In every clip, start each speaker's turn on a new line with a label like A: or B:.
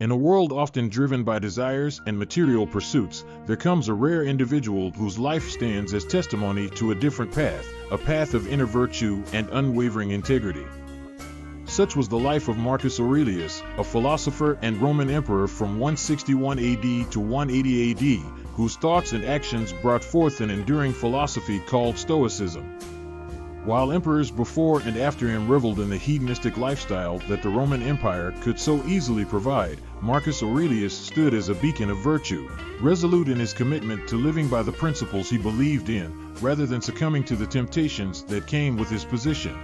A: In a world often driven by desires and material pursuits, there comes a rare individual whose life stands as testimony to a different path, a path of inner virtue and unwavering integrity. Such was the life of Marcus Aurelius, a philosopher and Roman emperor from 161 AD to 180 AD, whose thoughts and actions brought forth an enduring philosophy called Stoicism. While emperors before and after him reveled in the hedonistic lifestyle that the Roman Empire could so easily provide, Marcus Aurelius stood as a beacon of virtue, resolute in his commitment to living by the principles he believed in, rather than succumbing to the temptations that came with his position.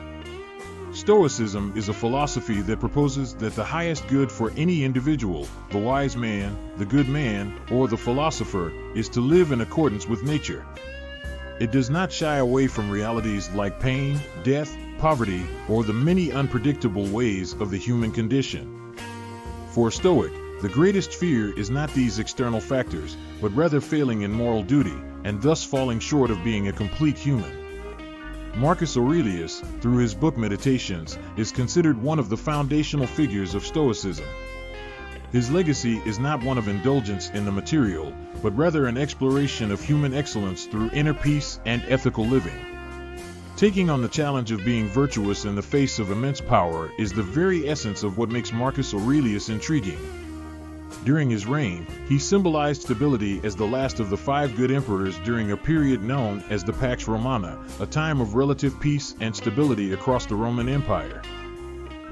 A: Stoicism is a philosophy that proposes that the highest good for any individual, the wise man, the good man, or the philosopher, is to live in accordance with nature. It does not shy away from realities like pain, death, poverty, or the many unpredictable ways of the human condition. For a Stoic, the greatest fear is not these external factors, but rather failing in moral duty, and thus falling short of being a complete human. Marcus Aurelius, through his book Meditations, is considered one of the foundational figures of Stoicism. His legacy is not one of indulgence in the material, but rather an exploration of human excellence through inner peace and ethical living. Taking on the challenge of being virtuous in the face of immense power is the very essence of what makes Marcus Aurelius intriguing. During his reign, he symbolized stability as the last of the 5 good emperors during a period known as the Pax Romana, a time of relative peace and stability across the Roman Empire.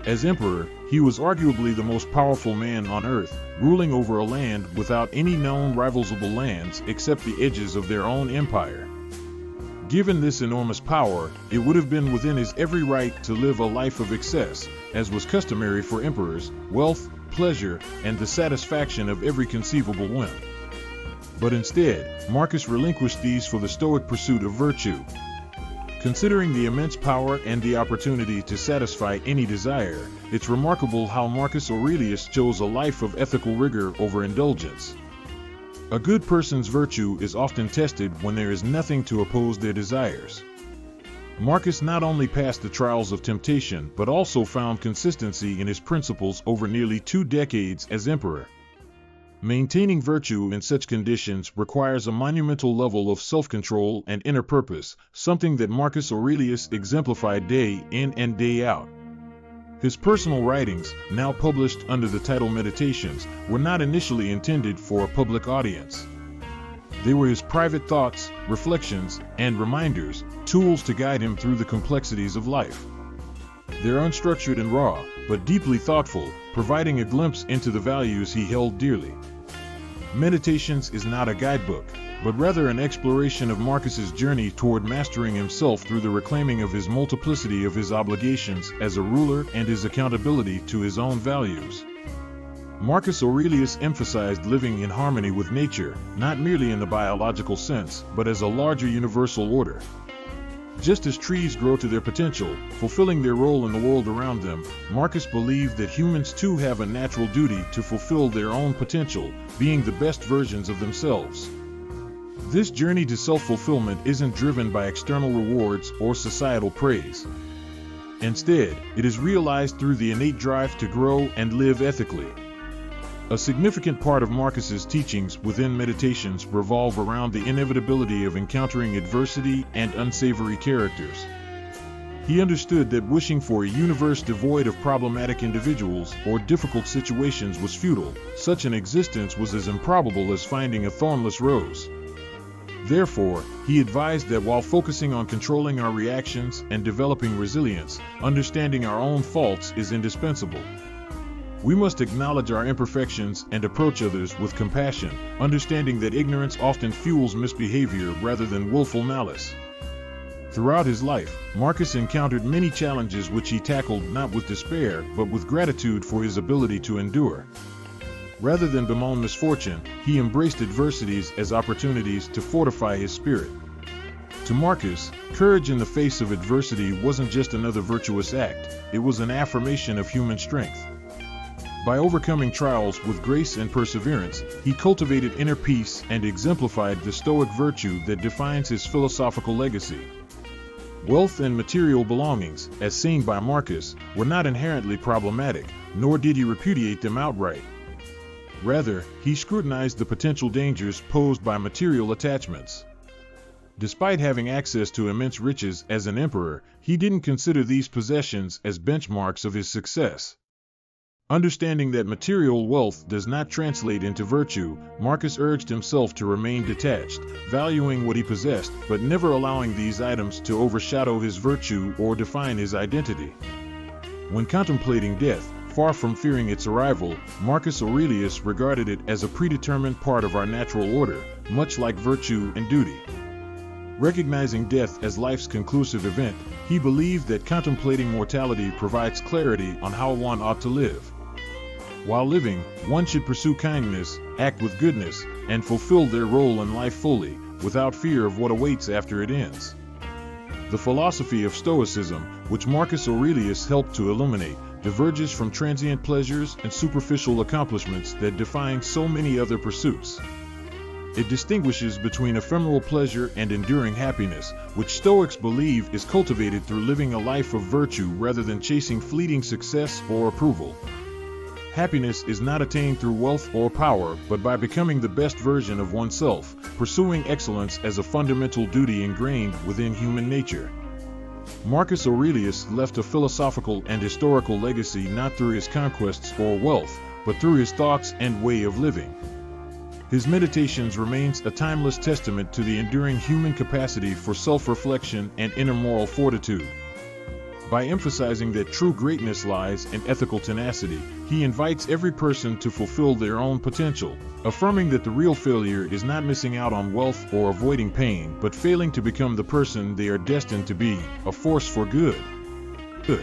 A: As emperor, he was arguably the most powerful man on earth, ruling over a land without any known rivalable lands except the edges of their own empire. Given this enormous power, it would have been within his every right to live a life of excess, as was customary for emperors, wealth, pleasure, and the satisfaction of every conceivable whim. But instead, Marcus relinquished these for the Stoic pursuit of virtue. Considering the immense power and the opportunity to satisfy any desire, it's remarkable how Marcus Aurelius chose a life of ethical rigor over indulgence. A good person's virtue is often tested when there is nothing to oppose their desires. Marcus not only passed the trials of temptation but also found consistency in his principles over nearly 2 decades as emperor. Maintaining virtue in such conditions requires a monumental level of self-control and inner purpose, something that Marcus Aurelius exemplified day in and day out. His personal writings, now published under the title Meditations, were not initially intended for a public audience. They were his private thoughts, reflections, and reminders, tools to guide him through the complexities of life. They're unstructured and raw, but deeply thoughtful, providing a glimpse into the values he held dearly. Meditations is not a guidebook, but rather an exploration of Marcus's journey toward mastering himself through the reclaiming of his multiplicity of his obligations as a ruler and his accountability to his own values. Marcus Aurelius emphasized living in harmony with nature, not merely in the biological sense, but as a larger universal order. Just as trees grow to their potential, fulfilling their role in the world around them, Marcus believed that humans too have a natural duty to fulfill their own potential, being the best versions of themselves. This journey to self-fulfillment isn't driven by external rewards or societal praise. Instead, it is realized through the innate drive to grow and live ethically. A significant part of Marcus's teachings within Meditations revolve around the inevitability of encountering adversity and unsavory characters. He understood that wishing for a universe devoid of problematic individuals or difficult situations was futile. Such an existence was as improbable as finding a thornless rose. Therefore, he advised that while focusing on controlling our reactions and developing resilience, understanding our own faults is indispensable. We must acknowledge our imperfections and approach others with compassion, understanding that ignorance often fuels misbehavior rather than willful malice. Throughout his life, Marcus encountered many challenges which he tackled not with despair but with gratitude for his ability to endure. Rather than bemoan misfortune, he embraced adversities as opportunities to fortify his spirit. To Marcus, courage in the face of adversity wasn't just another virtuous act, it was an affirmation of human strength. By overcoming trials with grace and perseverance, he cultivated inner peace and exemplified the Stoic virtue that defines his philosophical legacy. Wealth and material belongings, as seen by Marcus, were not inherently problematic, nor did he repudiate them outright. Rather, he scrutinized the potential dangers posed by material attachments. Despite having access to immense riches as an emperor, he didn't consider these possessions as benchmarks of his success. Understanding that material wealth does not translate into virtue, Marcus urged himself to remain detached, valuing what he possessed, but never allowing these items to overshadow his virtue or define his identity. When contemplating death, far from fearing its arrival, Marcus Aurelius regarded it as a predetermined part of our natural order, much like virtue and duty. Recognizing death as life's conclusive event, he believed that contemplating mortality provides clarity on how one ought to live. While living, one should pursue kindness, act with goodness, and fulfill their role in life fully, without fear of what awaits after it ends. The philosophy of Stoicism, which Marcus Aurelius helped to illuminate, diverges from transient pleasures and superficial accomplishments that define so many other pursuits. It distinguishes between ephemeral pleasure and enduring happiness, which Stoics believe is cultivated through living a life of virtue rather than chasing fleeting success or approval. Happiness is not attained through wealth or power, but by becoming the best version of oneself, pursuing excellence as a fundamental duty ingrained within human nature. Marcus Aurelius left a philosophical and historical legacy not through his conquests or wealth, but through his thoughts and way of living. His Meditations remains a timeless testament to the enduring human capacity for self-reflection and inner moral fortitude. By emphasizing that true greatness lies in ethical tenacity, he invites every person to fulfill their own potential, affirming that the real failure is not missing out on wealth or avoiding pain, but failing to become the person they are destined to be, a force for good.